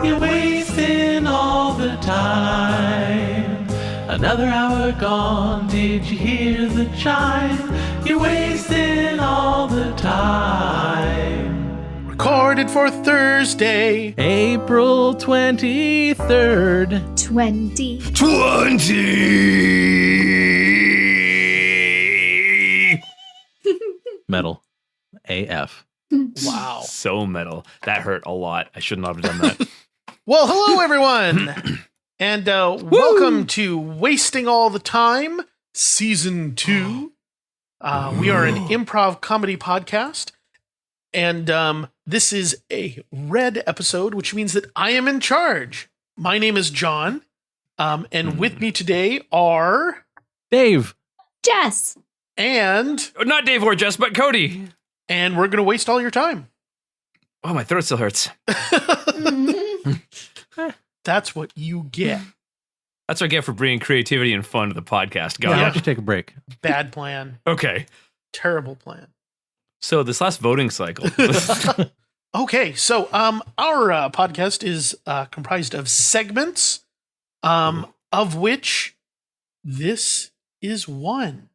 You're wasting all the time. Another hour gone, did you hear the chime? You're wasting all the time. Recorded for Thursday, April 23rd. 20. 20! Metal. AF. Wow. So metal. That hurt a lot. I should not have done that. Well, hello, everyone. And welcome to Wasting All the Time, Season 2. We are an improv comedy podcast. And this is a red episode, which means that I am in charge. My name is John. And with me today are... Dave. Jess. And... Not Dave or Jess, but Cody. And we're going to waste all your time. Oh, my throat still hurts. That's what you get. That's what I get for bringing creativity and fun to the podcast, guys. Why don't you take a break? Bad plan. Okay. Terrible plan. So this last voting cycle. Okay, so our podcast is comprised of segments, of which this is one.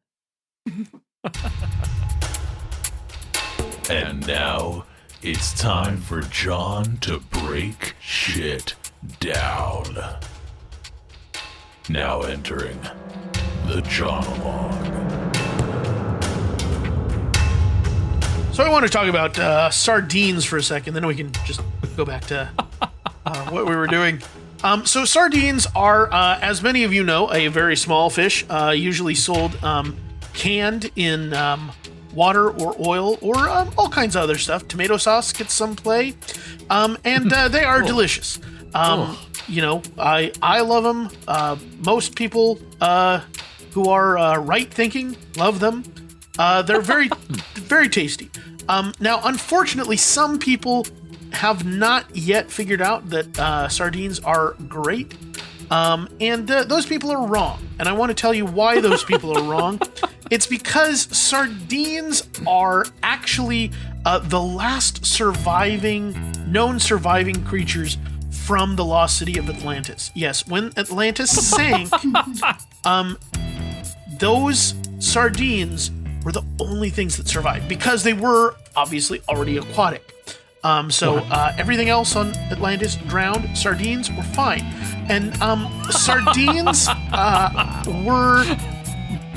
And now it's time for John to break shit down. Now entering the Jonologue. So I want to talk about sardines for a second, then we can just go back to what we were doing. So sardines are, as many of you know, a very small fish, usually sold canned in water or oil or all kinds of other stuff. Tomato sauce gets some play, and they are delicious. You know, I love them. Most people who are right thinking love them. They're very, very tasty. Now, unfortunately, some people have not yet figured out that sardines are great. And those people are wrong. And I want to tell you why those people are wrong. It's because sardines are actually the last known surviving creatures from the lost city of Atlantis. Yes, when Atlantis sank, those sardines were the only things that survived because they were obviously already aquatic. So everything else on Atlantis drowned. Sardines were fine. And sardines were,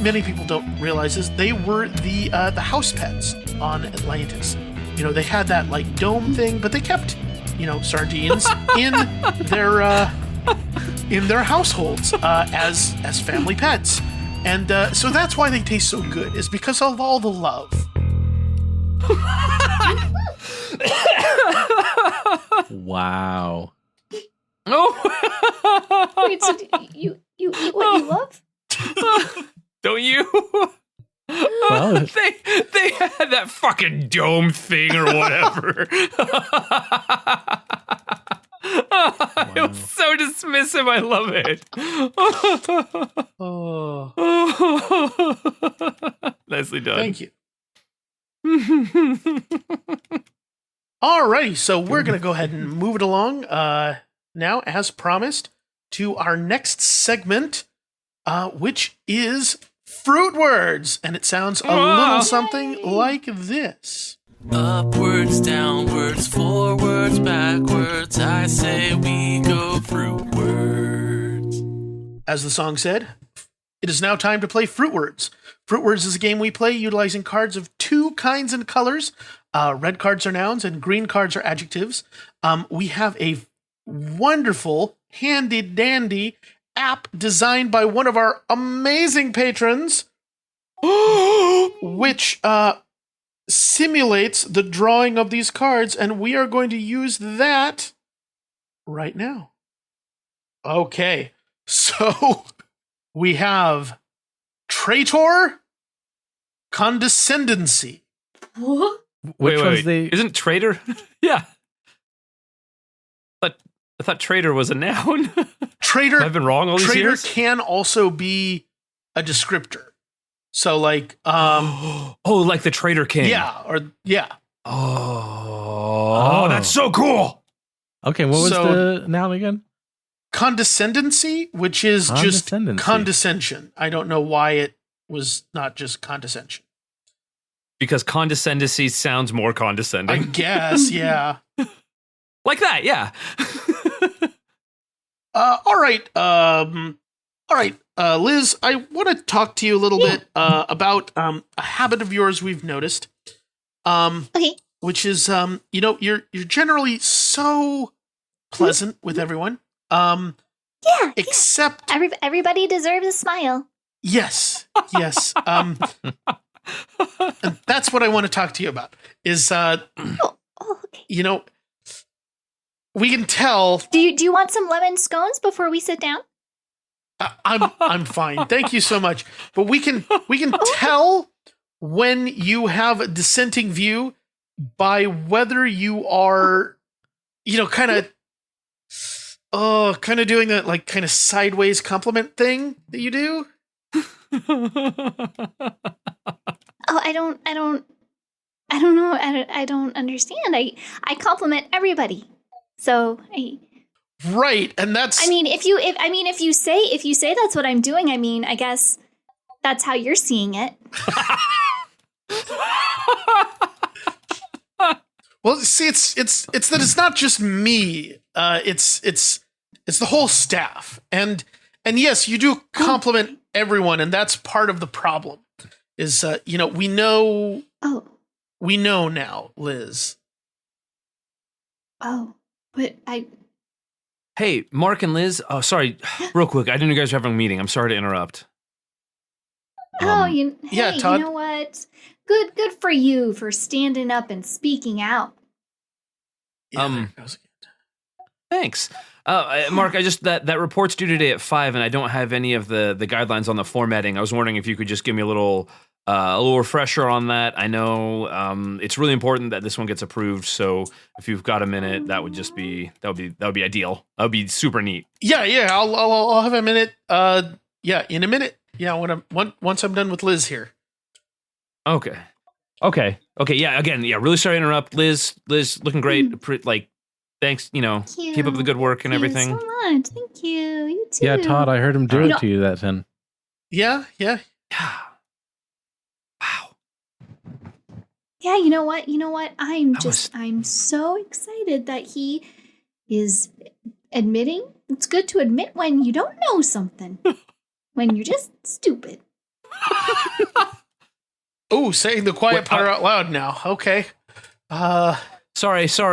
many people don't realize this, they were the house pets on Atlantis. You know, they had that like dome thing, but they kept, you know, sardines in their households as family pets. And so that's why they taste so good, is because of all the love. Wow. Oh. Wait, so you eat what you love? Don't you? Well, they had that fucking dome thing or whatever. It was so dismissive. I love it. Oh, Nicely done. thank you. Alrighty, so we're going to go ahead and move it along now, as promised, to our next segment, which is Fruitwards. And it sounds a little something like this. upwards, downwards, forwards, backwards, I say we go Fruitwards. As the song said, it is now time to play Fruitwards. Fruitwards is a game we play utilizing cards of two kinds and colors. Red cards are nouns and green cards are adjectives. We have a wonderful, handy-dandy app designed by one of our amazing patrons, which simulates the drawing of these cards, and we are going to use that right now. Okay, so we have Traitor, Condescendency. What? Wait. Isn't Traitor? Yeah. I thought Traitor was a noun. Traitor. I've been wrong all these Traitor years. can also be a descriptor. So like, oh, like the Traitor King. yeah, or yeah. Oh, that's so cool. Okay, what was So- the noun again? Condescendency, which is just Condescendency. condescension. I don't know why it was not just condescension. Because condescendency sounds more I condescending. guess, yeah. Like that, yeah. All right. Liz, I want to talk to you a little bit about a habit of yours we've noticed. Okay. Which is you're generally so pleasant with everyone. Yeah. Except Everybody deserves a smile. yes. And that's what I want to talk to you about. Is Oh, okay. we can tell Do you want some lemon scones before we sit down? I'm fine. Thank you so much. But we can tell when you have a dissenting view by whether you are, kind of doing that like kind of sideways compliment thing that you do. Oh, I don't know. I don't understand. I compliment everybody. So Right, and that's if you say that's what I'm doing, I guess that's how you're seeing it. well. See, it's that it's not just me. It's the whole staff, and yes, you do compliment everyone, and that's part of the problem. Is we know now, Liz. Oh, but Hey, Mark and Liz. Oh, sorry. Real quick. I didn't know you guys were having a meeting. I'm sorry to interrupt. Todd. you know what? Good for you for standing up and speaking out. Yeah, Um, there it goes again. Thanks. Mark, I just that report's due today at 5, and I don't have any of the guidelines on the formatting. I was wondering if you could just give me a little refresher on that. I know it's really important that this one gets approved. So if you've got a minute, that would be ideal. That would be super neat. Yeah. I'll have a minute. In a minute. Yeah, once I'm done with Liz here. Okay. Yeah. Again, yeah. Really sorry to interrupt, Liz. Liz, looking great. Thanks. Thank you. Keep up the good work and everything. Thank you so much. Thank you. You too. Yeah, Todd, I heard him do You it know- to you that then. Yeah. Wow. Yeah, you know what? I'm That I'm so excited that he is admitting. It's good to admit when you don't know something. When you're just stupid. Oh, saying the quiet Wait, part out loud now. Okay. Sorry.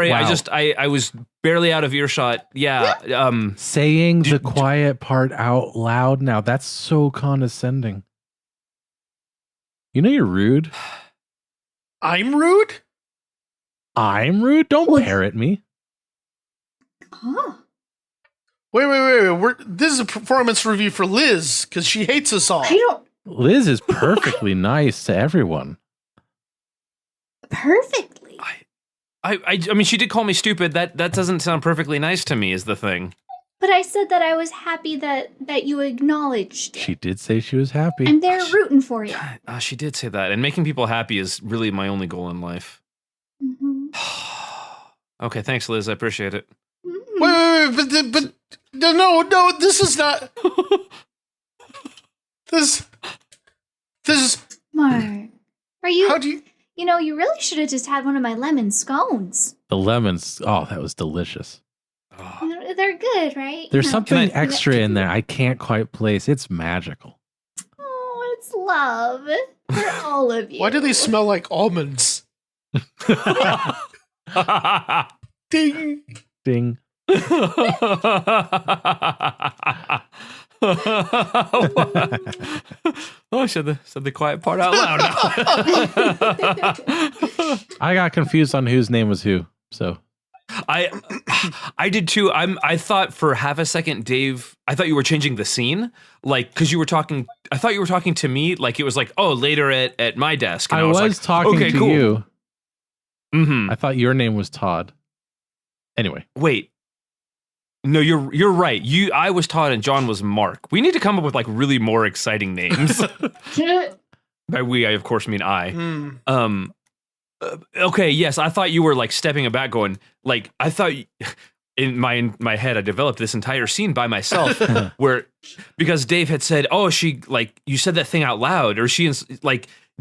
Wow. I was barely out of earshot. Yeah. Saying the quiet part out loud now, that's so condescending. You're rude. I'm rude? I'm rude? Don't Well- parrot me. Huh. Wait. This is a performance review for Liz because she hates us all. I don't Liz is perfectly nice to everyone. perfectly. I mean, she did call me stupid. That doesn't sound perfectly nice to me. Is the thing. But I said that I was happy that you acknowledged it. She did say she was happy. I'm there rooting for you. She did say that, and making people happy is really my only goal in life. Mhm. Okay, thanks, Liz. I appreciate it. Mhm. But no, this is not. This is. Mark, are you? How do you? You really should have just had one of my lemon scones. The lemons, oh, that was delicious. They're good, right? There's You know. something Can I- extra in there I can't quite place. It's magical. Oh, it's love for all of you. Why do they smell like almonds? Ding. Ding. Oh, I said the quiet part out loud now. I got confused on whose name was who. So I did too. I thought for half a second, Dave, I thought you were changing the scene. Like, because you were talking, I thought you were talking to me. Like, it was like, oh, later at my desk. And I was like, talking okay, to cool. you. Mm-hmm. I thought your name was Todd. Anyway. Wait. No, you're right. I was Todd and John was Mark. We need to come up with like really more exciting names. By we, I of course mean I. Hmm. Okay, yes, I thought you were like stepping back, going like I thought. in my head, I developed this entire scene by myself where, because Dave had said, "Oh, she like you said that thing out loud," or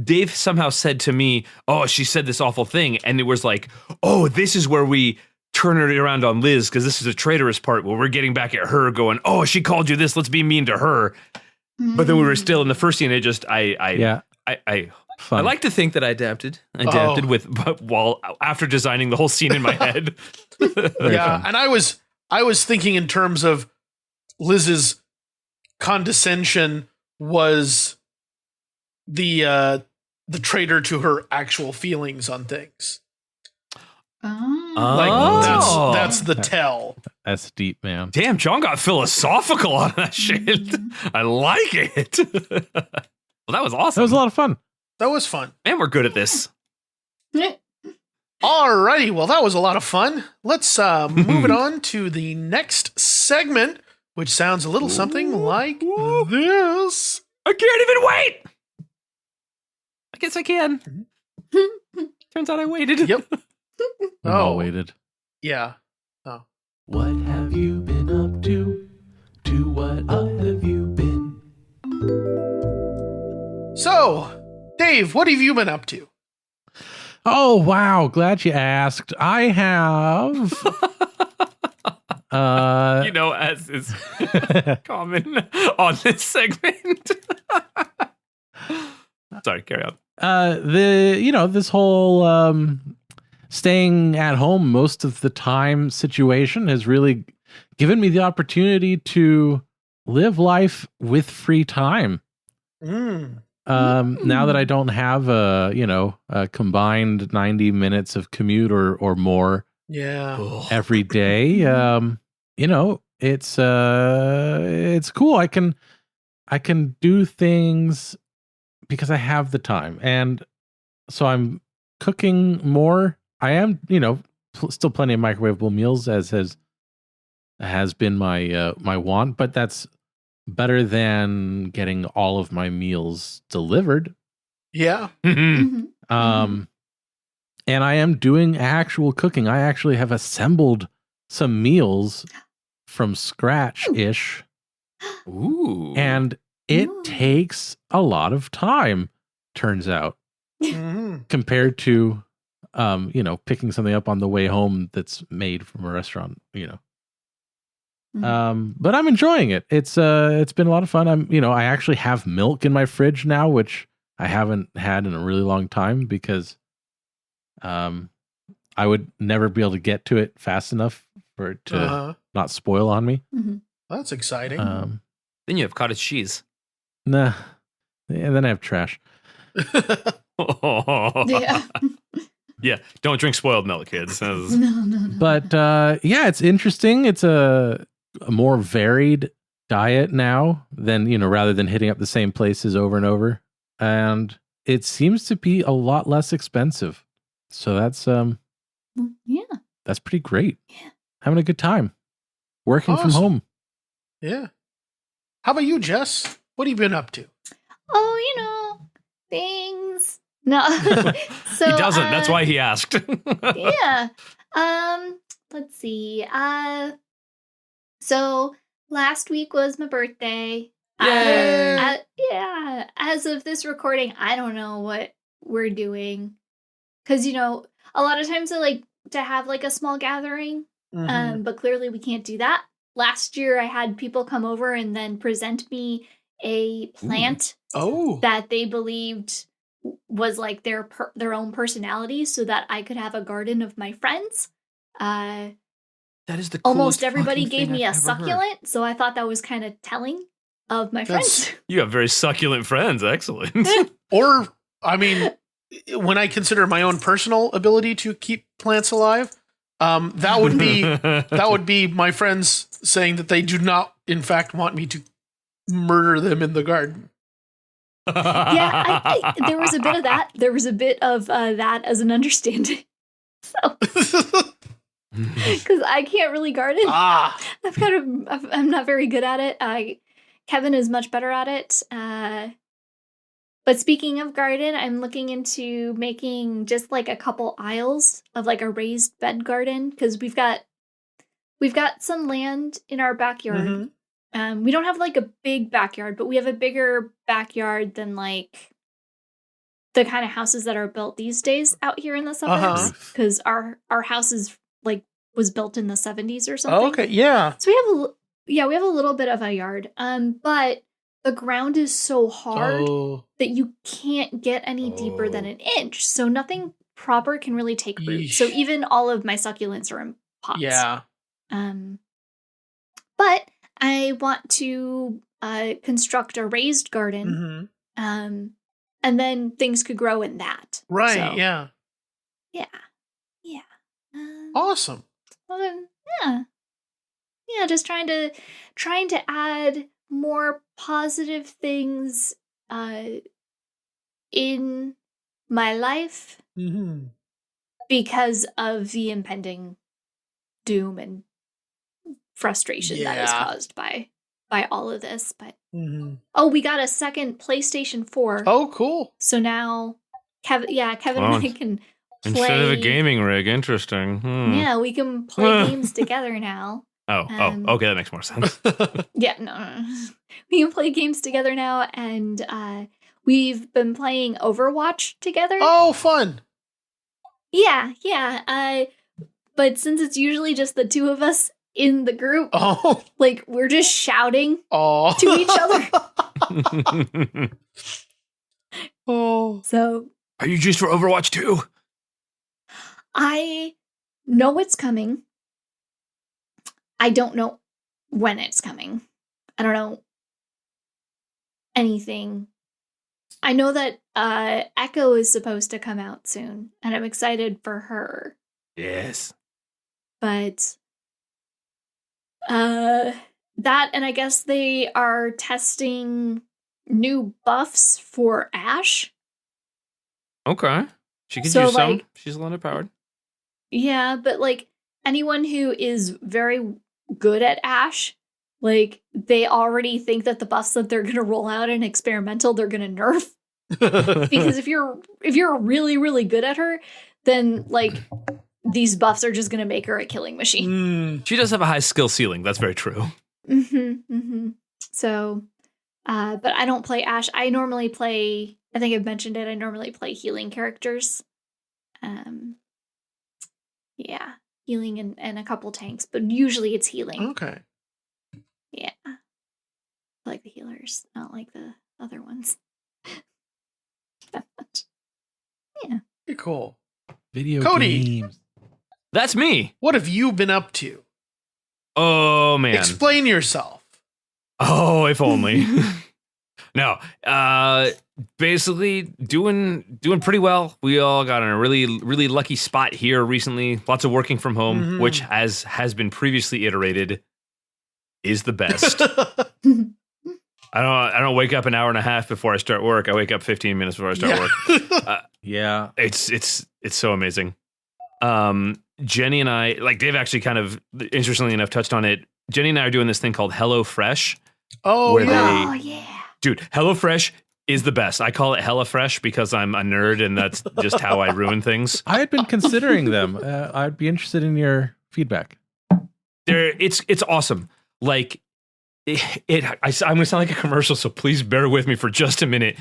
Dave somehow said to me, "Oh, she said this awful thing," and it was like, "Oh, this is where we turn it around on Liz because this is a traitorous part where we're getting back at her, going, oh, she called you this, let's be mean to her." But then we were still in the first scene. It just I like to think that I adapted while after designing the whole scene in my head. Yeah, and I was thinking in terms of Liz's condescension was the traitor to her actual feelings on things. Like that's the tell. That's deep, man. Damn, John got philosophical on that shit. I like it. Well, that was awesome. That was a lot of fun. That was fun. Man, we're good at this. Alrighty, well, that was a lot of fun. Let's move it on to the next segment, which sounds a little something like this. I can't even wait. I guess I can. Turns out I waited. Yep. We all waited. Yeah. Oh. What have you been up to? To what up have you been? So, Dave, what have you been up to? Oh, wow. Glad you asked. I have... as is common on this segment. Sorry, carry on. This whole staying at home most of the time situation has really given me the opportunity to live life with free time. Now that I don't have a combined 90 minutes of commute or more every day, it's cool. I can do things because I have the time, and so I'm cooking more. I am, still plenty of microwavable meals, as has been my my want, but that's better than getting all of my meals delivered. Yeah. And I am doing actual cooking. I actually have assembled some meals from scratch-ish. Ooh. And it takes a lot of time, turns out, compared to picking something up on the way home that's made from a restaurant, But I'm enjoying it. It's been a lot of fun. I actually have milk in my fridge now, which I haven't had in a really long time because I would never be able to get to it fast enough for it to not spoil on me. That's exciting. Then you have cottage cheese. Nah. And then I have trash. Yeah. Yeah, don't drink spoiled milk, kids. No. But it's interesting. It's a more varied diet now than, rather than hitting up the same places over and over. And it seems to be a lot less expensive. So that's that's pretty great. Yeah. Having a good time. Working from home. Yeah. How about you, Jess? What have you been up to? Oh, things. No. So he doesn't. That's why he asked. Yeah. Let's see. So last week was my birthday. Yay! As of this recording, I don't know what we're doing. Because, a lot of times I like to have like a small gathering. But clearly we can't do that. Last year I had people come over and then present me a plant that they believed was like their own personality, so that I could have a garden of my friends. That is the coolest almost everybody gave me I've a ever succulent, heard. so I thought that was kind of telling of my friends. You have very succulent friends. Excellent. Or, when I consider my own personal ability to keep plants alive, that would be my friends saying that they do not, in fact, want me to murder them in the garden. Yeah, there was a bit of that. There was a bit of that as an understanding. So, because I can't really garden. I'm not very good at it. Kevin is much better at it. But speaking of garden, I'm looking into making just like a couple aisles of like a raised bed garden, because we've got we've got some land in our backyard. We don't have like a big backyard, but we have a bigger backyard than like the kind of houses that are built these days out here in the suburbs. Because our house is like was built in the 70s or something. Oh, okay, yeah. So we have a little bit of a yard. But the ground is so hard that you can't get any deeper than an inch. So nothing proper can really take root. So even all of my succulents are in pots. Yeah. But I want to construct a raised garden. And then things could grow in that. Right, So, yeah. Yeah. Awesome. Yeah, just trying to add more positive things in my life because of the impending doom and frustration that is caused by all of this. But we got a second PlayStation 4. Oh, cool. So now Kevin and I can play. Instead of a gaming rig, interesting. Yeah, we can play games together now. Okay, that makes more sense. Yeah, no. We can play games together now, and we've been playing Overwatch together. Oh, fun. Yeah. But since it's usually just the two of us in the group, like we're just shouting to each other. So are you just for Overwatch 2? I know it's coming. I don't know when it's coming. I don't know anything. I know that Echo is supposed to come out soon, and I'm excited for her. Yes. But that, and I guess they are testing new buffs for Ashe. Okay. She could So, use some. like- She's a lot of powered. Yeah, but like anyone who is very good at Ashe, like they already think that the buffs that they're gonna roll out in experimental, they're gonna nerf. Because if you're really, really good at her, then like these buffs are just gonna make her a killing machine. She does have a high skill ceiling. That's very true. So, but I don't play Ashe. I normally play, I think I've mentioned it, I normally play healing characters. Yeah, healing and a couple tanks, but usually it's healing. Okay. Yeah. I like the healers, not like the other ones. That much. Yeah. Very cool. Video Cody. games. That's me. What have you been up to? Oh, man. Explain yourself. Oh, if only. No, basically doing pretty well. We all got in a really, really lucky spot here recently. Lots of working from home, which has been previously iterated is the best. I don't wake up an hour and a half before I start work. I wake up 15 minutes before I start work. Yeah. It's so amazing. Jenny and I, like Dave actually kind of interestingly enough touched on it. Jenny and I are doing this thing called HelloFresh. Oh, where yeah. Oh, yeah. Dude, HelloFresh is the best. I call it HelloFresh because I'm a nerd and that's just how I ruin things. I had been considering them. I'd be interested in your feedback. It's awesome. Like I'm gonna sound like a commercial, so please bear with me for just a minute.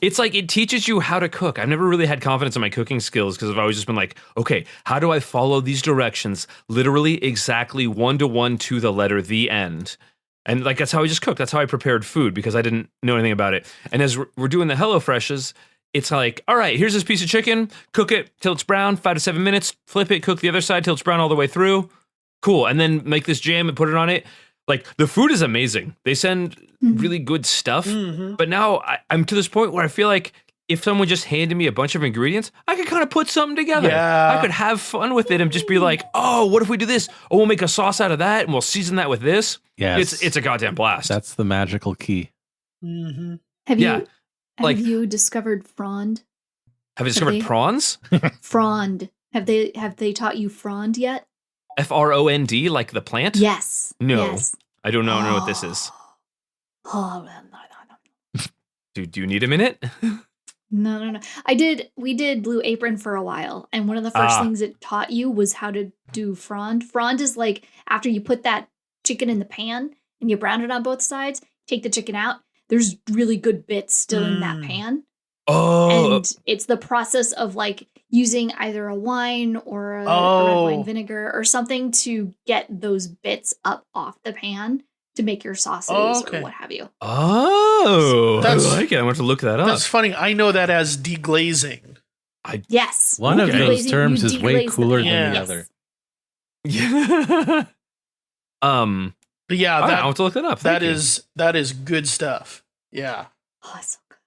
It's like it teaches you how to cook. I've never really had confidence in my cooking skills because I've always just been like, okay, how do I follow these directions literally exactly 1-to-1 to the letter, the end? And like that's how I just cooked. That's how I prepared food because I didn't know anything about it. And as we're doing the HelloFreshes, it's like, all right, here's this piece of chicken. Cook it till it's brown, 5 to 7 minutes. Flip it, cook the other side till it's brown all the way through. Cool. And then make this jam and put it on it. Like the food is amazing. They send really good stuff. But now I'm to this point where I feel like if someone just handed me a bunch of ingredients, I could kind of put something together. Yeah. I could have fun with it and just be like, oh, what if we do this? Oh, we'll make a sauce out of that and we'll season that with this. Yes. It's a goddamn blast. That's the magical key. Have Yeah, like- you discovered Frond? Have you discovered they- prawns? Frond. Have they taught you Frond yet? Frond, like the plant? Yes. No. Yes. I don't know what this is. Oh, Do you need a minute? No. We did Blue Apron for a while, and one of the first things it taught you was how to do frond. Frond is like after you put that chicken in the pan and you brown it on both sides, take the chicken out, there's really good bits still in that pan. Oh. And it's the process of like using either a wine or a red wine vinegar or something to get those bits up off the pan to make your sauces or what have you. Oh, I like it. I want to look that up. That's funny. I know that as deglazing. Yes. One of those Deglazing, terms you is way deglaze the cooler pan. than the Yes. other. Yeah. But yeah, I want to look that up. That is good stuff. Yeah. Oh, it's so good.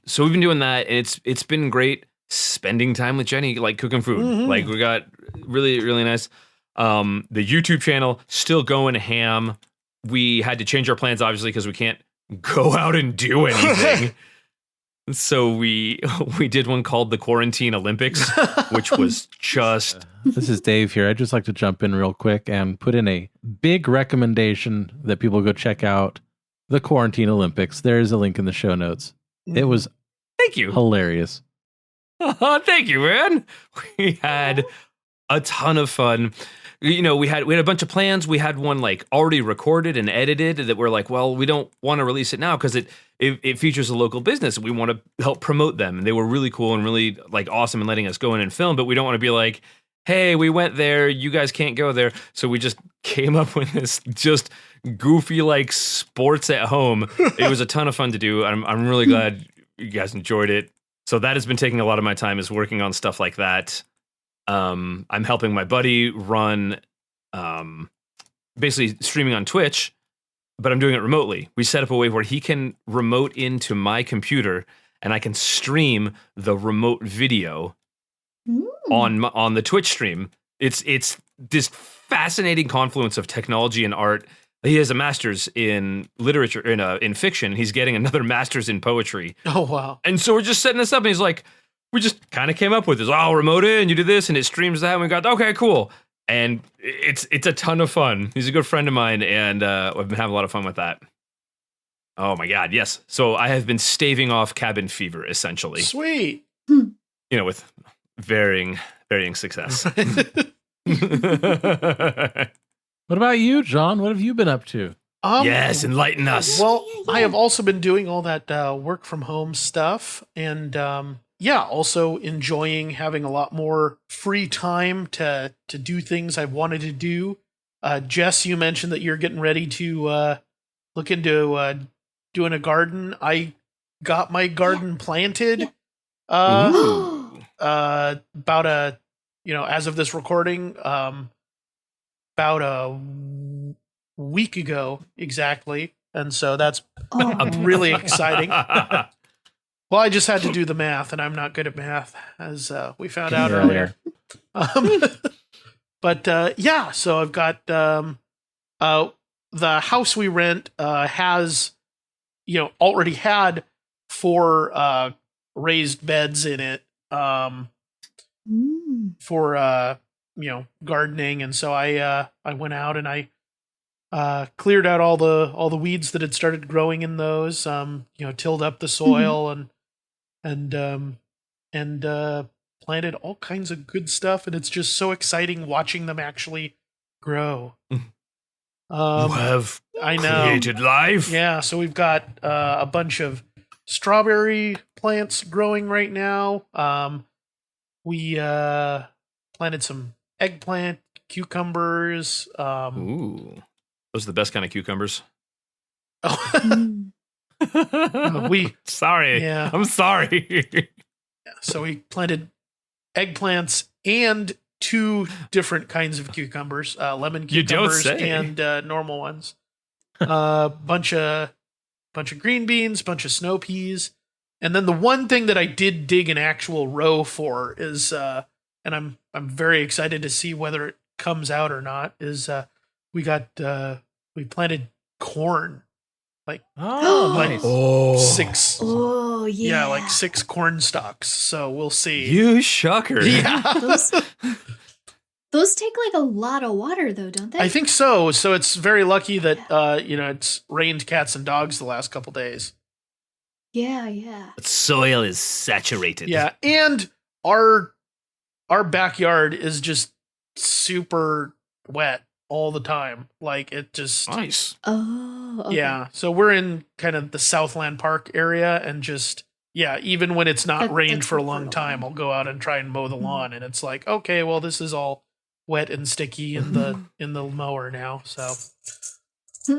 So we've been doing that, and it's been great spending time with Jenny, like cooking food. Mm-hmm. Like we got really, really nice. The YouTube channel still going ham. We had to change our plans, obviously, because we can't go out and do anything. So we did one called the Quarantine Olympics, which was just... This is Dave here. I'd just like to jump in real quick and put in a big recommendation that people go check out the Quarantine Olympics. There's a link in the show notes. It was Thank you. hilarious. Thank you, man. We had a ton of fun. You know, we had a bunch of plans. We had one like already recorded and edited that we're like, well, we don't want to release it now because it features a local business. We want to help promote them. And they were really cool and really like awesome in letting us go in and film, but we don't want to be like, hey, we went there, you guys can't go there. So we just came up with this just goofy like sports at home. It was a ton of fun to do. I'm really glad you guys enjoyed it. So that has been taking a lot of my time, is working on stuff like that. I'm helping my buddy run basically streaming on Twitch, but I'm doing it remotely. We set up a way where he can remote into my computer and I can stream the remote video on the Twitch stream. It's this fascinating confluence of technology and art. He has a master's in literature, in fiction. He's getting another master's in poetry. Oh, wow. And so we're just setting this up, and he's like, we just kind of came up with this. Oh, remote in, you do this, and it streams that. And we got, okay, cool. And it's a ton of fun. He's a good friend of mine, and I've been having a lot of fun with that. Oh my God, yes. So I have been staving off cabin fever, essentially. Sweet. You know, with varying success. What about you, John? What have you been up to? Yes, enlighten us. Well, I have also been doing all that work from home stuff, and also enjoying having a lot more free time to do things I've wanted to do. Jess, you mentioned that you're getting ready to look into doing a garden. I got my garden planted about as of this recording, about a week ago exactly, and so that's really exciting. Well, I just had to do the math, and I'm not good at math, as we found out earlier. So I've got the house we rent has already had 4 raised beds in it for gardening, and so I went out and I cleared out all the weeds that had started growing in those, tilled up the soil and planted all kinds of good stuff, and it's just so exciting watching them actually grow. You have I know. created life. Yeah, so we've got a bunch of strawberry plants growing right now. We planted some eggplant, cucumbers. Ooh, those are the best kind of cucumbers. Sorry. Yeah. I'm sorry. So we planted eggplants and 2 different kinds of cucumbers, lemon You don't cucumbers say. and normal ones. Bunch of green beans, bunch of snow peas, and then the one thing that I did dig an actual row for is, and I'm very excited to see whether it comes out or not. Is we planted corn, like Nice. 6. Oh, yeah. Like 6 corn stalks. So we'll see. You shucker. Yeah. Those take like a lot of water, though, don't they? I think so. So it's very lucky that it's rained cats and dogs the last couple days. Yeah. But soil is saturated. Yeah, and our backyard is just super wet all the time. Like it just Nice. Oh, okay. Yeah. So we're in kind of the Southland Park area, and just even when it's not rained that's for a long brutal. time, I'll go out and try and mow the lawn, and it's like, okay, well, this is all wet and sticky in the mower now. So,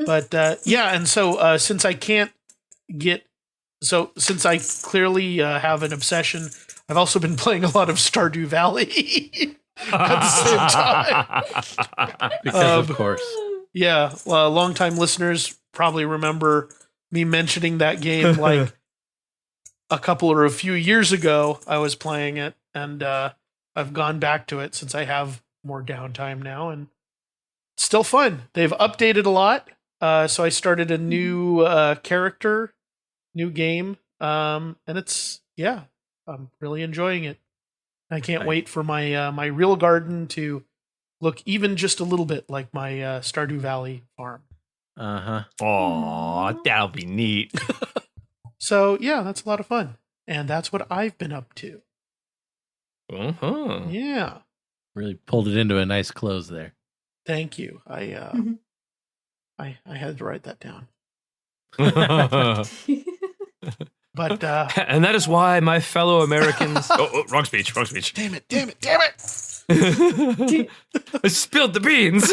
but and so since I can't since I clearly have an obsession, I've also been playing a lot of Stardew Valley at the same time. Because of course. Yeah, longtime listeners probably remember me mentioning that game like a few years ago. I was playing it, and I've gone back to it since I have more downtime now, and it's still fun. They've updated a lot, so I started a new character, new game, and it's I'm really enjoying it. I can't wait for my my real garden to look even just a little bit like my Stardew Valley farm. Aw, that'll be neat. So yeah, that's a lot of fun, and that's what I've been up to. Uh-huh. Yeah, Really pulled it into a nice close there. thank you. I had to write that down, but And that is why my fellow Americans. Wrong speech. damn it! I spilled the beans.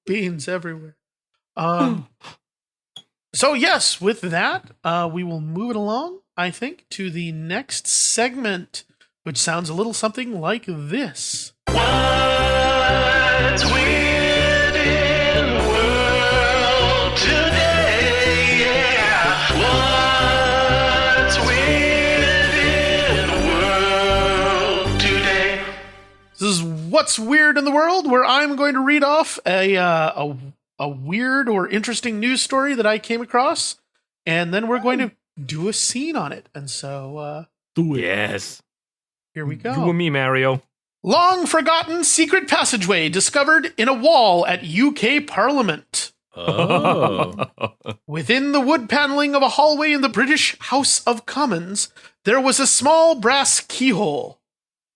Beans everywhere. So yes, with that, we will move it along, I think, to the next segment, which sounds a little something like this. What's weird in the world today? Yeah. What's weird in the world today? This is What's Weird in the World, where I'm going to read off a weird or interesting news story that I came across, and then we're going to do a scene on it. And so, Do it. Yes. here we go. You and me, Mario. Long forgotten secret passageway discovered in a wall at UK Parliament. Oh. Within the wood paneling of a hallway in the British House of Commons, there was a small brass keyhole.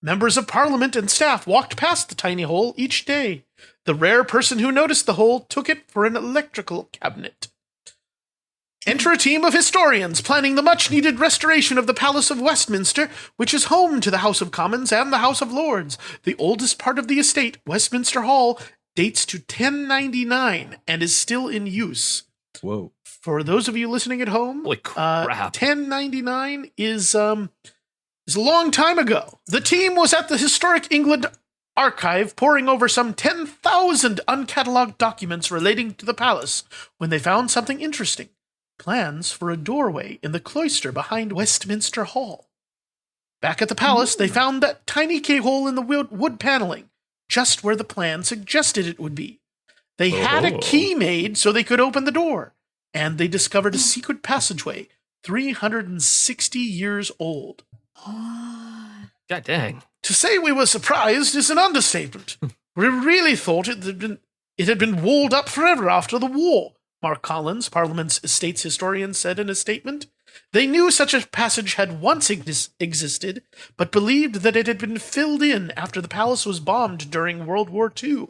Members of Parliament and staff walked past the tiny hole each day. The rare person who noticed the hole took it for an electrical cabinet. Enter a team of historians planning the much-needed restoration of the Palace of Westminster, which is home to the House of Commons and the House of Lords. The oldest part of the estate, Westminster Hall, dates to 1099 and is still in use. Whoa. For those of you listening at home, Holy crap. 1099 is a long time ago. The team was at the Historic England Archive poring over some 10,000 uncatalogued documents relating to the palace when they found something interesting. Plans for a doorway in the cloister behind Westminster Hall. Back at the palace, they found that tiny keyhole in the wood paneling, just where the plan suggested it would be. They had a key made so they could open the door, and they discovered a secret passageway 360 years old. God dang. To say we were surprised is an understatement. We really thought it had been walled up forever after the war, Mark Collins, Parliament's estates historian, said in a statement. They knew such a passage had once existed, but believed that it had been filled in after the palace was bombed during World War II.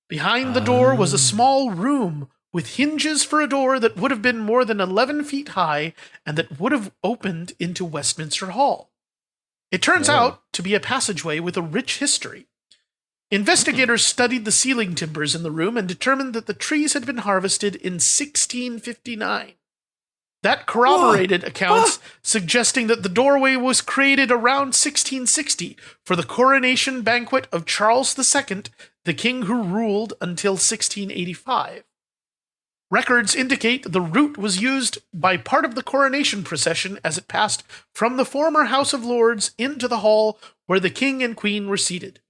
Behind the door was a small room with hinges for a door that would have been more than 11 feet high and that would have opened into Westminster Hall. It turns out to be a passageway with a rich history. Investigators studied the ceiling timbers in the room and determined that the trees had been harvested in 1659. That corroborated accounts suggesting that the doorway was created around 1660 for the coronation banquet of Charles II, the king who ruled until 1685. Records indicate the route was used by part of the coronation procession as it passed from the former House of Lords into the hall where the king and queen were seated.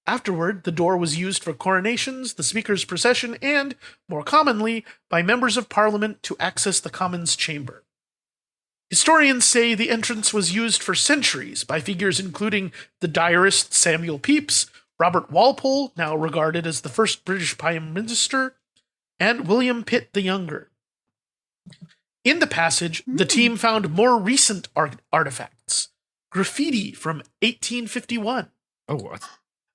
Afterward, the door was used for coronations, the Speaker's procession, and, more commonly, by members of Parliament to access the Commons chamber. Historians say the entrance was used for centuries by figures including the diarist Samuel Pepys, Robert Walpole, now regarded as the first British Prime Minister, and William Pitt the Younger. In the passage, the team found more recent artifacts. Graffiti from 1851. Oh, what?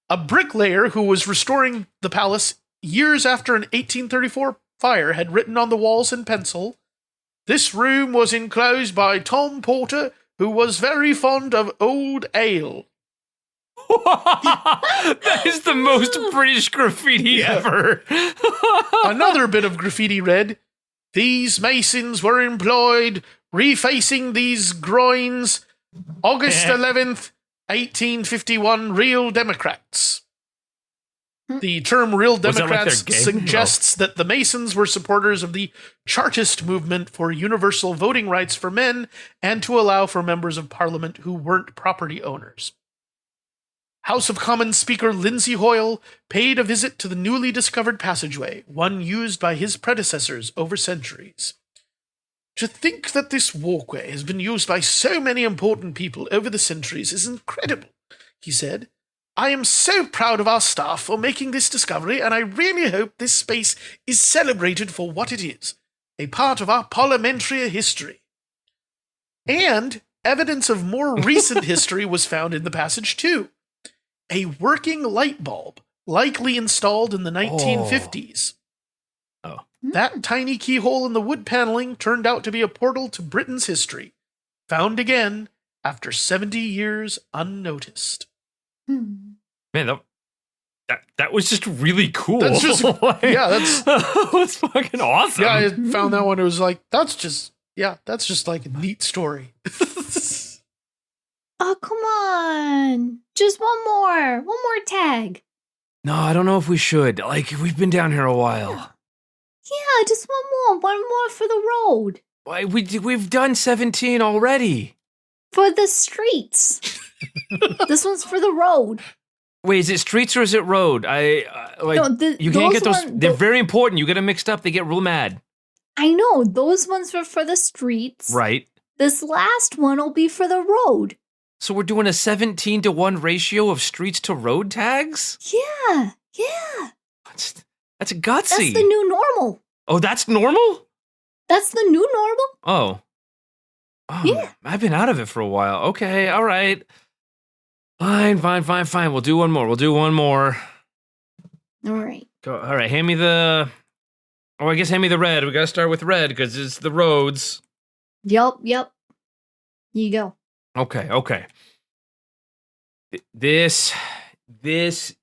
A bricklayer who was restoring the palace years after an 1834 fire had written on the walls in pencil, "This room was enclosed by Tom Porter, who was very fond of old ale." That is the most British graffiti ever. Another bit of graffiti read, "These masons were employed refacing these groins, August 11th, 1851, Real Democrats." The term Real that like Democrats their gang? suggests that the Masons were supporters of the Chartist movement for universal voting rights for men and to allow for members of parliament who weren't property owners. House of Commons Speaker Lindsay Hoyle paid a visit to the newly discovered passageway, one used by his predecessors over centuries. "To think that this walkway has been used by so many important people over the centuries is incredible," he said. "I am so proud of our staff for making this discovery, and I really hope this space is celebrated for what it is, a part of our parliamentary history." And evidence of more recent history was found in the passage too. A working light bulb, likely installed in the 1950s. Oh. That tiny keyhole in the wood paneling turned out to be a portal to Britain's history, found again after 70 years unnoticed. Hmm. Man, that was just really cool. That's just, yeah, that's that was fucking awesome. Yeah, I found that one. It was like, that's just like a neat story. Oh, come on. Just one more tag. No, I don't know if we should. Like, we've been down here a while. Yeah, just one more for the road. Why, we've done 17 already. For the streets. This one's for the road. Wait, is it streets or is it road? You can't get those. They're very important. You get them mixed up, they get real mad. I know, those ones were for the streets. Right. This last one will be for the road. So we're doing a 17-to-1 ratio of streets to road tags? Yeah. That's gutsy. That's the new normal. Oh, that's normal? That's the new normal. Oh, yeah. I've been out of it for a while. Okay, all right. Fine. We'll do one more. All right. Go. All right, hand me the... Oh, I guess hand me the red. We gotta start with red because it's the roads. Yep. You go. Okay. This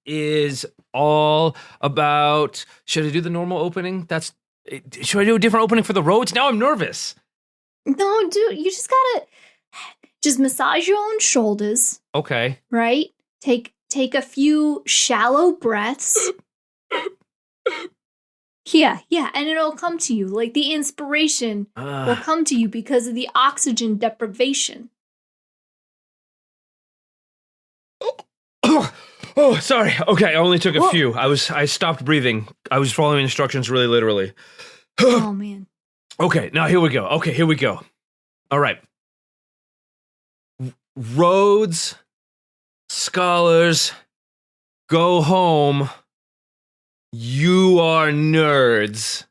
is all about... Should I do the normal opening? Should I do a different opening for the roads? Now I'm nervous. No, dude, you just gotta just massage your own shoulders. Okay. Right? Take a few shallow breaths. Yeah, and it'll come to you. Like the inspiration will come to you because of the oxygen deprivation. Oh, sorry. Okay, I only took a few. I stopped breathing. I was following instructions really literally. Oh, man. Okay, now here we go. All right. Roads, scholars, go home. You are nerds.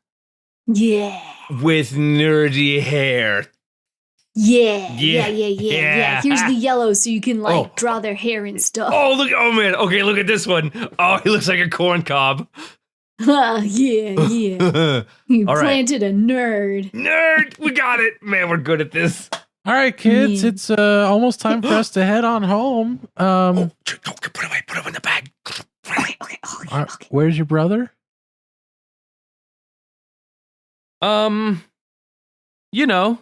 Yeah. With nerdy hair. Yeah. Here's the yellow so you can draw their hair and stuff. Oh, look. Oh, man. Okay, look at this one. Oh, he looks like a corn cob. Yeah. You All planted a nerd. Nerd! We got it. Man, we're good at this. All right, kids. Yeah. It's almost time for us to head on home. Put it in the bag. Okay. Where's your brother? You know.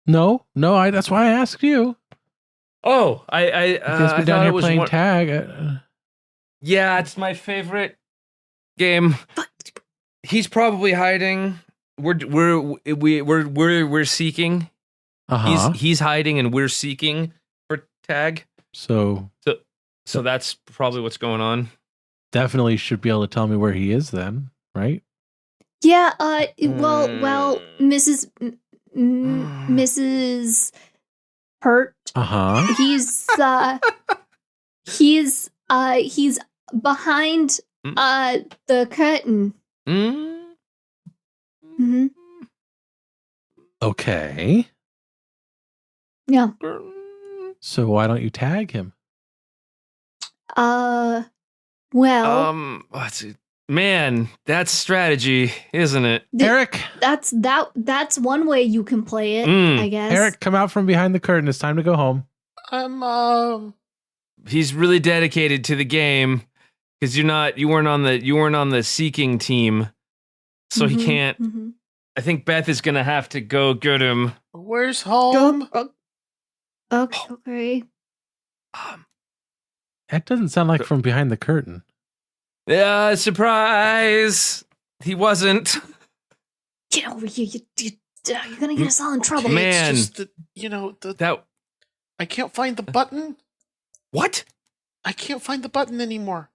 No. That's why I asked you. Oh, You guys been down here playing tag. Yeah, it's my favorite game. He's probably hiding. We're seeking. He's hiding and we're seeking for tag. So that's probably what's going on. Definitely should be able to tell me where he is then, right? Yeah, well, Mrs. Hurt. He's behind the curtain. Mm-hmm. Okay. Yeah. So why don't you tag him? Well, Let's see. Man, that's strategy, isn't it? Eric! that's one way you can play it, I guess. Eric, come out from behind the curtain. It's time to go home. He's really dedicated to the game because you weren't on the seeking team, so he can't. Mm-hmm. I think Beth is gonna have to go get him. Where's home? Okay. That doesn't sound like from behind the curtain. Yeah, surprise! He wasn't. Get over here! You're gonna get us all in trouble. Okay, Man. it's just That I can't find the button. what? I can't find the button anymore.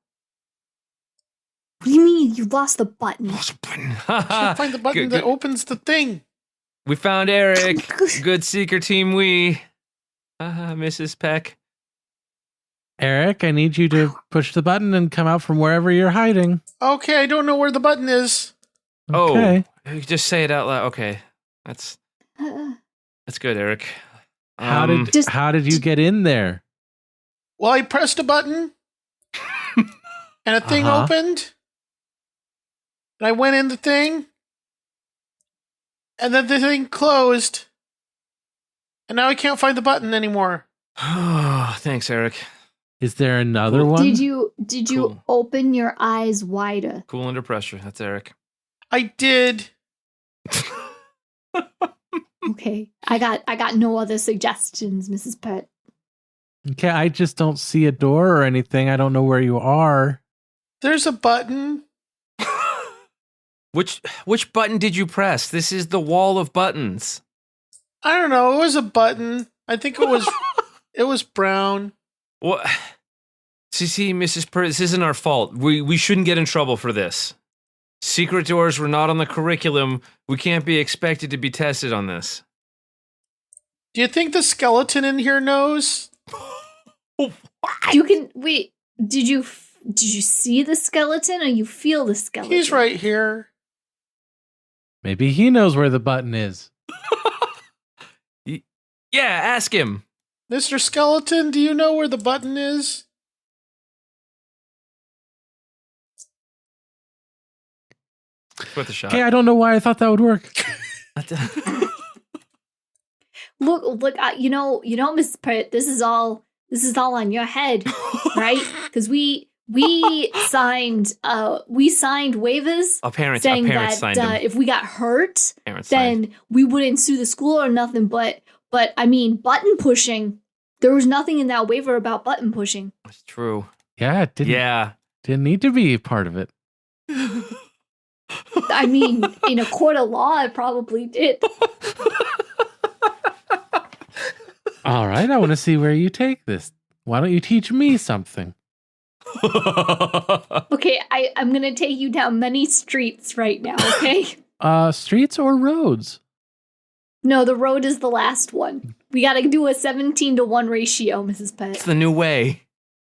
What do you mean you lost the button? I can't find the button that opens the thing. We found Eric. Good seeker team. Mrs. Peck. Eric, I need you to push the button and come out from wherever you're hiding. Okay, I don't know where the button is. Okay. Oh, you just say it out loud. Okay, that's good, Eric. How did you get in there? Well, I pressed a button, and a thing opened, and I went in the thing, and then the thing closed, and now I can't find the button anymore. Thanks, Eric. Is there another one? Did you Cool. open your eyes wider? Cool under pressure. That's Eric. I did. Okay. I got no other suggestions, Mrs. Pett. Okay, I just don't see a door or anything. I don't know where you are. There's a button. Which button did you press? This is the wall of buttons. I don't know. It was a button. I think it was. It was brown. What? See, Mrs. Pert, this isn't our fault. We shouldn't get in trouble for this. Secret doors were not on the curriculum. We can't be expected to be tested on this. Do you think the skeleton in here knows? You can wait. Did you see the skeleton or you feel the skeleton? He's right here. Maybe he knows where the button is. Yeah, ask him. Mr. Skeleton, do you know where the button is? Worth a shot. Okay, I don't know why I thought that would work. Look, you know, Mrs. Pert, this is all on your head, right? Because we signed waivers Parents saying signed them. that if we got hurt, Parents signed. then we wouldn't sue the school or nothing. But I mean, button pushing. There was nothing in that waiver about button pushing. That's true. Yeah, it didn't need to be a part of it. I mean, in a court of law, it probably did. All right, I want to see where you take this. Why don't you teach me something? Okay, I'm gonna take you down many streets right now. Okay. Streets or roads? No, the road is the last one. We got to do a 17-to-1 ratio, Mrs. Pett. It's the new way.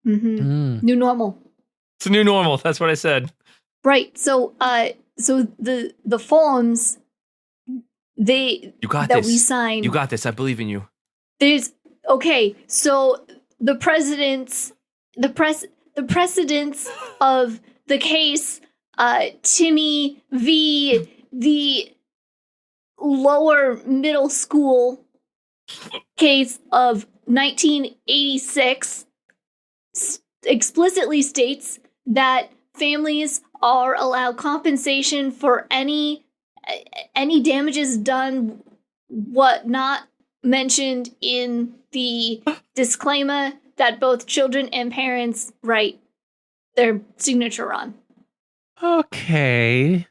Mm-hmm. New normal. It's the new normal. That's what I said. Right. So the forms You got that this. we signed. You got this. I believe in you. So the precedents of the case, Timmy v. the lower middle school case of 1986 explicitly states that families are allowed compensation for any damages done what not mentioned in the disclaimer that both children and parents write their signature on. Okay.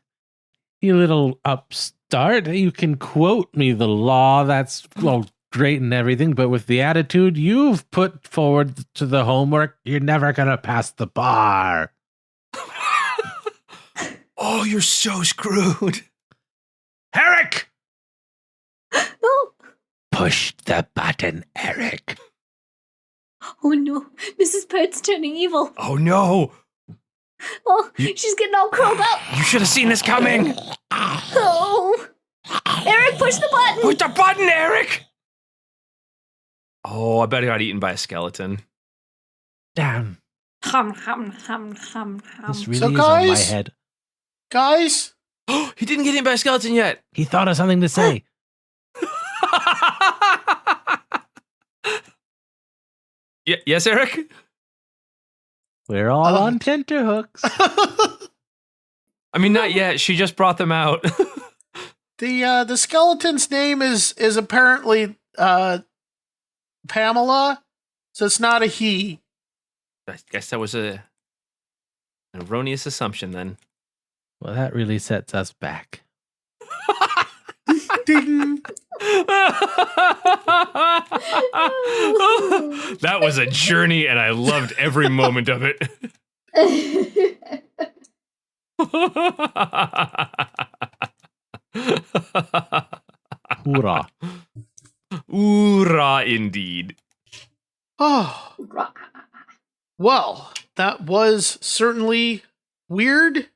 You little upstart. You can quote me the law. That's great and everything, but with the attitude you've put forward to the homework, you're never going to pass the bar. Oh, you're so screwed. Eric! Oh, Push the button, Eric. oh no, Mrs. Pett's turning evil. Oh no. Oh, she's getting all curled up. You should have seen this coming. Oh. Eric, push the button. Push the button, Eric. Oh, I bet I got eaten by a skeleton. Damn. Hum, hum, hum, hum, hum. This really So, is on my guys- head. Guys, He didn't get eaten by a skeleton yet. He thought of something to say. Yes, Eric? We're all on tenterhooks. I mean, not yet. She just brought them out. the skeleton's name is apparently Pamela, so it's not a he. I guess that was an erroneous assumption then. Well, that really sets us back. Ding. That was a journey, and I loved every moment of it. Hoorah. Hoorah, indeed. Oh, well, that was certainly weird,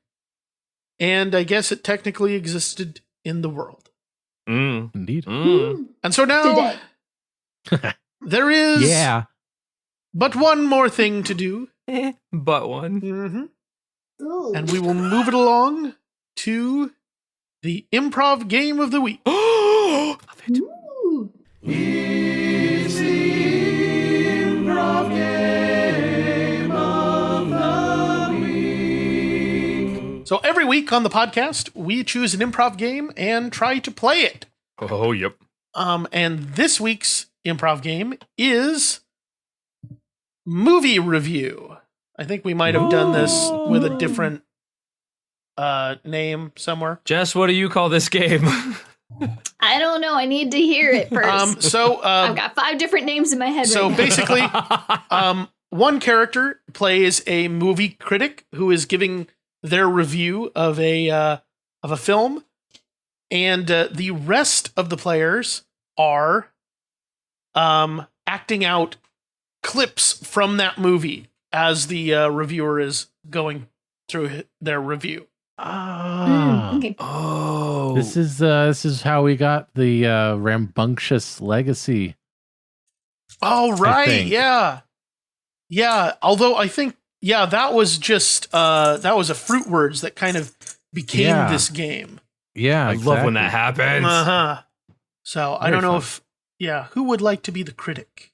and I guess it technically existed in the world. Mm. Indeed. Mm. And so now there is but one more thing to do, But one. Ooh. and we will move it along to the improv game of the week. Ooh. It's the improv game of the week. So every week on the podcast, we choose an improv game and try to play it. Oh, yep. And this week's improv game is movie review. I think we might have done this with a different name somewhere. Jess, what do you call this game? I don't know. I need to hear it first. I've got 5 different names in my head So right now. basically, one character plays a movie critic who is giving their review of a film, and the rest of the players are acting out clips from that movie as the reviewer is going through their review. Okay. Oh. This is how we got the rambunctious legacy. Oh, right. think. Yeah. Although I think, that was just, that was a Fruitwards that kind of became this game. Yeah, I love when that happens. Uh-huh. So I Very don't know fun. who would like to be the critic?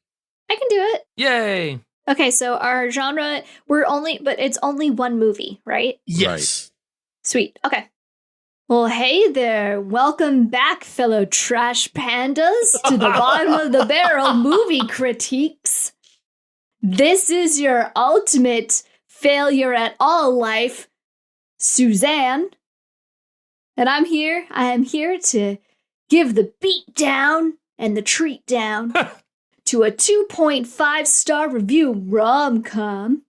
I can do it. Yay. Okay, so our genre, it's only one movie, right? Yes. Sweet. Okay. Well, hey there. Welcome back, fellow trash pandas, to the bottom of the barrel movie critiques. This is your ultimate failure at all life, Suzanne. And I am here to give the beat down and the treat down to a 2.5 star review rom-com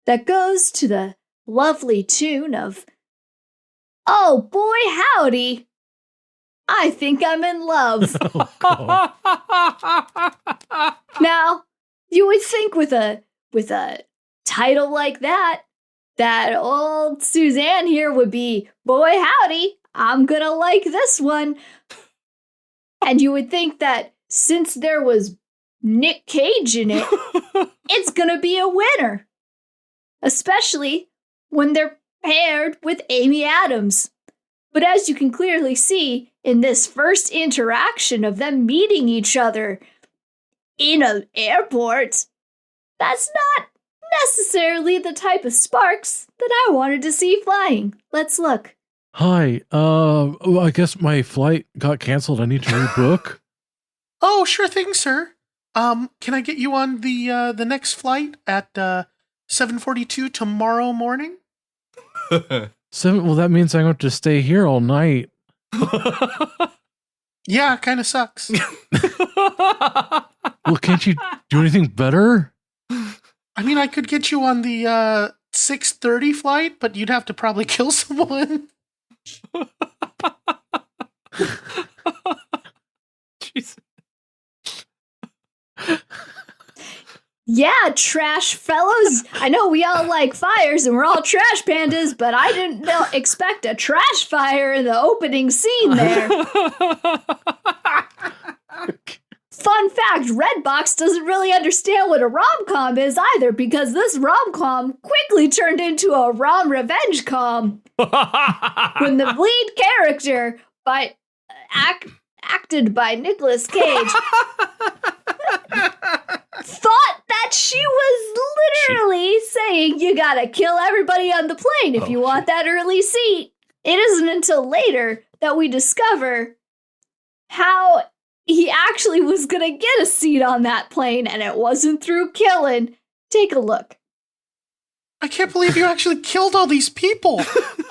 that goes to the lovely tune of "Oh boy howdy, I think I'm in love." Now, you would think with a title like that old Suzanne here would be, "Boy howdy, I'm gonna like this one." And you would think that since there was Nick Cage in it, it's gonna be a winner. Especially when they're paired with Amy Adams. But as you can clearly see in this first interaction of them meeting each other in an airport, that's not necessarily the type of sparks that I wanted to see flying. Let's look. Hi, I guess my flight got canceled. I need to rebook. Oh, sure thing, sir. Can I get you on the next flight at 7:42 tomorrow morning? 7. Well, that means I'm going to stay here all night. Yeah, kind of sucks. Well, can't you do anything better? I mean, I could get you on the 6:30 flight, but you'd have to probably kill someone. Jesus. Yeah, trash fellows. I know we all like fires and we're all trash pandas, but I didn't expect a trash fire in the opening scene there. Fun fact, Redbox doesn't really understand what a rom-com is either, because this rom-com quickly turned into a rom revenge com. When the lead character, acted by Nicolas Cage, thought that she was literally saying you gotta kill everybody on the plane if you want that early seat. It isn't until later that we discover how he actually was gonna get a seat on that plane, and it wasn't through killing. Take a look. I can't believe you actually killed all these people.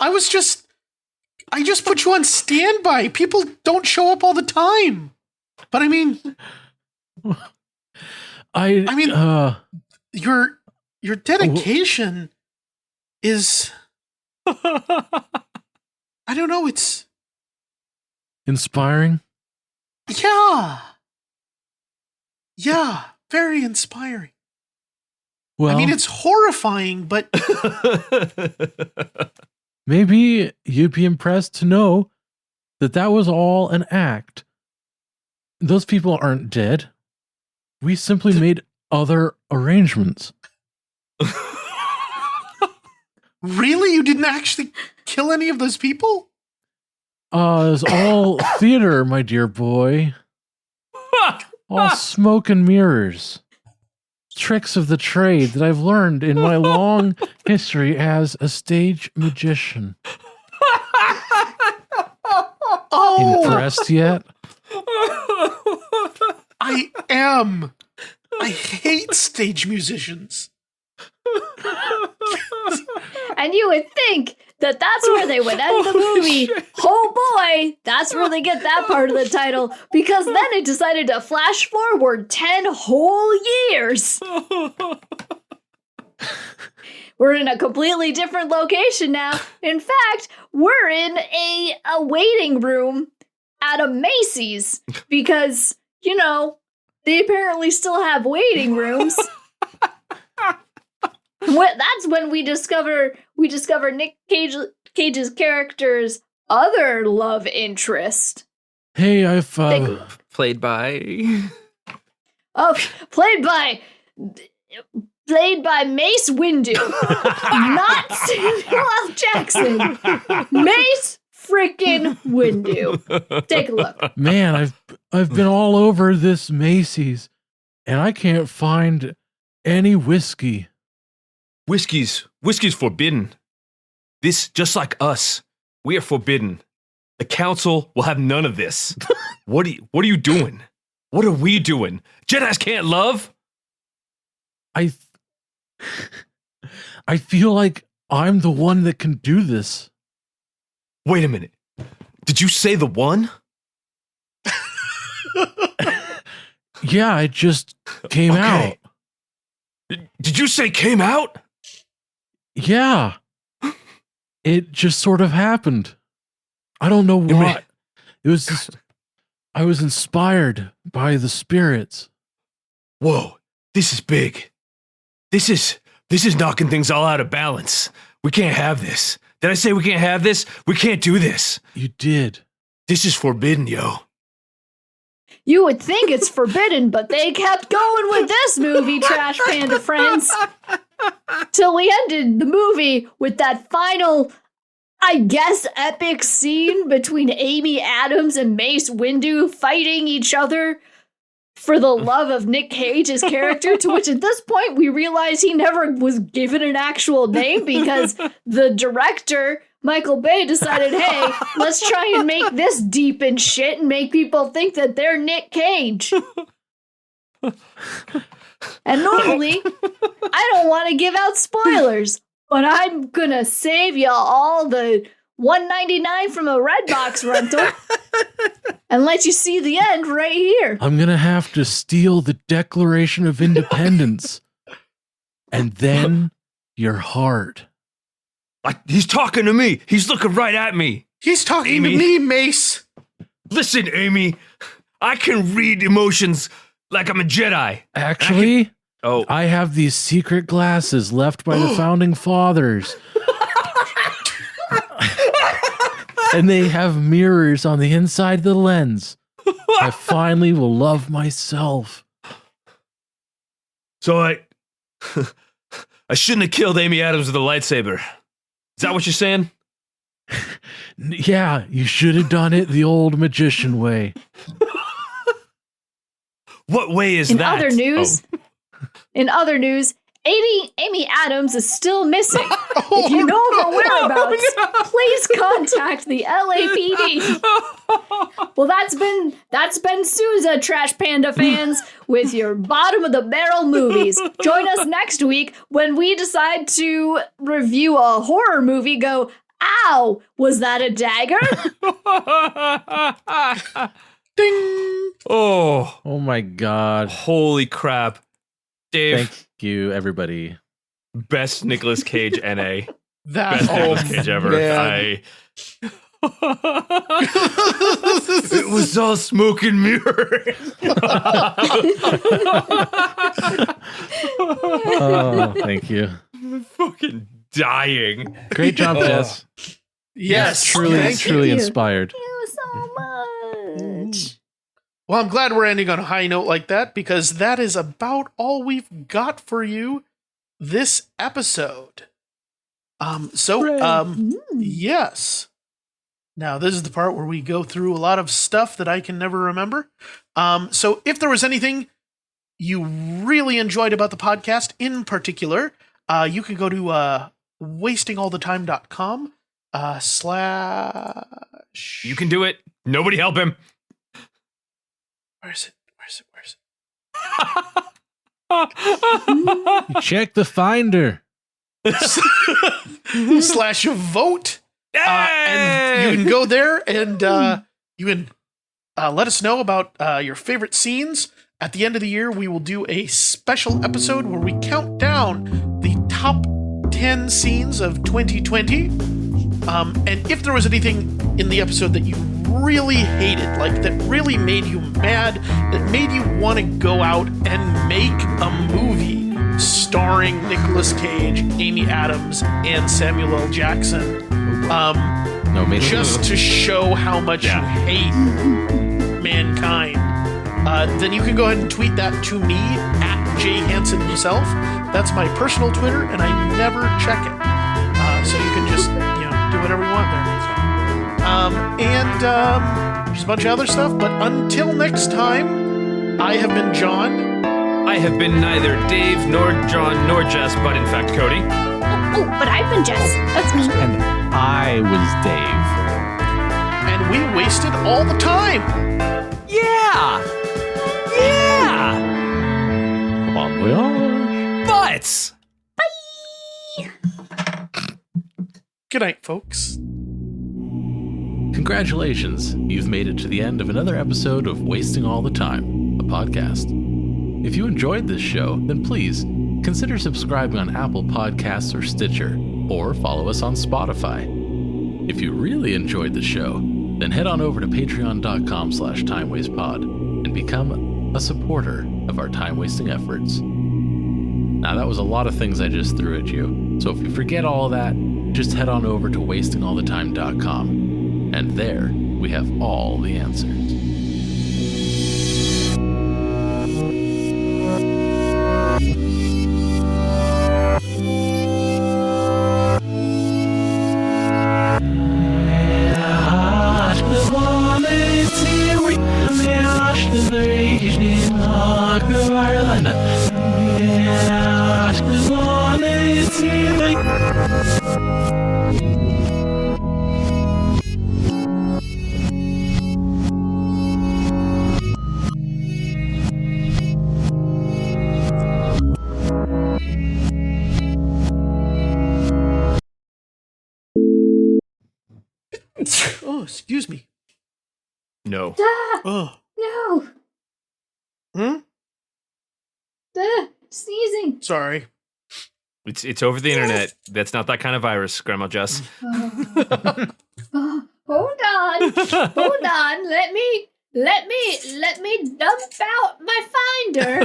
I just put you on standby. People don't show up all the time. But I mean, your dedication is, I don't know, it's inspiring. Yeah, very inspiring. Well, I mean, it's horrifying, but maybe you'd be impressed to know that was all an act. Those people aren't dead. We simply made other arrangements. Really? You didn't actually kill any of those people? It's all theater, my dear boy. All smoke and mirrors. Tricks of the trade that I've learned in my long history as a stage magician. Oh! Impressed yet? I am. I hate stage musicians. And you would think that that's where they would end the movie. Oh boy, that's where they get that part of the title, because then it decided to flash forward 10 whole years. We're in a completely different location now. In fact, we're in a waiting room at a Macy's, because, you know, they apparently still have waiting rooms. That's when we discover Nick Cage's character's other love interest. Hey, I've Played by Played by Mace Windu, not Samuel L. Jackson. Mace freaking Windu. Take a look. Man, I've been all over this Macy's, and I can't find any whiskey. Whiskey's forbidden. This, just like us, we are forbidden. The council will have none of this. What are you doing? What are we doing? Jedis can't love? I feel like I'm the one that can do this. Wait a minute. Did you say the one? Yeah, it just came out. Did you say came out? Yeah. It just sort of happened. I don't know what. It was just, I was inspired by the spirits. Whoa, this is big. This is knocking things all out of balance. We can't have this. Did I say we can't have this? We can't do this. You did. This is forbidden, yo. You would think it's forbidden, but they kept going with this movie, Trash Panda friends. Till we ended the movie with that final, I guess, epic scene between Amy Adams and Mace Windu fighting each other for the love of Nick Cage's character, to which at this point we realize he never was given an actual name because the director, Michael Bay, decided, hey, let's try and make this deep and shit and make people think that they're Nick Cage. And normally, I don't want to give out spoilers, but I'm gonna save you all the $1.99 from a Redbox rental and let you see the end right here. I'm gonna have to steal the Declaration of Independence and then your heart. He's talking to me. He's looking right at me. He's talking Amy. to me, Mace. Listen, Amy, I can read emotions like I'm a Jedi. Actually, Oh, I have these secret glasses left by the founding fathers. And they have mirrors on the inside of the lens. I finally will love myself. so I shouldn't have killed Amy Adams with a lightsaber. Is that what you're saying? Yeah, you should have done it the old magician way. What way is In that? In other news, Amy Adams is still missing. If you know of her whereabouts, please contact the LAPD. Well, that's been Sousa, Trash Panda fans, with your bottom of the barrel movies. Join us next week when we decide to review a horror movie. Go, ow, was that a dagger? Ding. Oh my God. Holy crap. Dave, Thank you, everybody. best Nicolas Cage NA. That Best Nicolas Cage ever. man. It was all smoke and mirrors. Oh, thank you. Fucking dying. Great job, Jess. Yes, Truly thank you. truly you. inspired. Thank you so much. Well, I'm glad we're ending on a high note like that because that is about all we've got for you this episode. Yes. Now, this is the part where we go through a lot of stuff that I can never remember. So if there was anything you really enjoyed about the podcast in particular, you can go to wastingallthetime.com / You can do it. Nobody help him. Where is it? Check the finder. / vote. And you can go there and you can let us know about your favorite scenes. At the end of the year, we will do a special episode where we count down the top 10 scenes of 2020. And if there was anything in the episode that you really hated, like that really made you mad, that made you want to go out and make a movie starring Nicolas Cage, Amy Adams, and Samuel L. Jackson, No, maybe just to show how much you hate mankind, then you can go ahead and tweet that to me at Jay Hansen himself. That's my personal Twitter, and I never check it. So you can just do whatever you want there. And there's a bunch of other stuff. But until next time, I have been John. I have been neither Dave, nor John, nor Jess, but in fact Cody. Oh, but I've been Jess. That's me. And I was Dave. And we wasted all the time. Yeah! Yeah! Bon voyage. But... Good night, folks. Congratulations, you've made it to the end of another episode of Wasting All the Time, a podcast. If you enjoyed this show, then please consider subscribing on Apple Podcasts or Stitcher, or follow us on Spotify. If you really enjoyed the show, then head on over to patreon.com/timewastepod and become a supporter of our time-wasting efforts. Now, that was a lot of things I just threw at you, so if you forget all that, just head on over to wastingallthetime.com, and there we have all the answers. Oh, excuse me. No. Oh. No. Sneezing. Sorry. It's over the internet. That's not that kind of virus, Grandma Jess. Hold on. Let me Let me dump out my finder.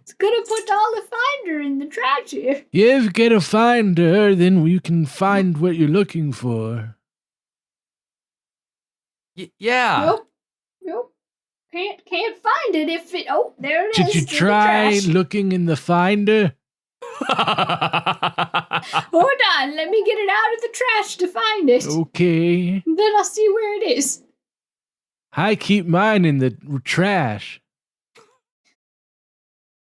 It's gonna put all the finder in the trash here. If you get a finder, then we can find what you're looking for. Yeah. Nope. Can't find it if it. Oh, there it is. Did you in the try trash. looking in the finder? Hold on, let me get it out of the trash to find it. Okay. Then I'll see where it is. I keep mine in the trash.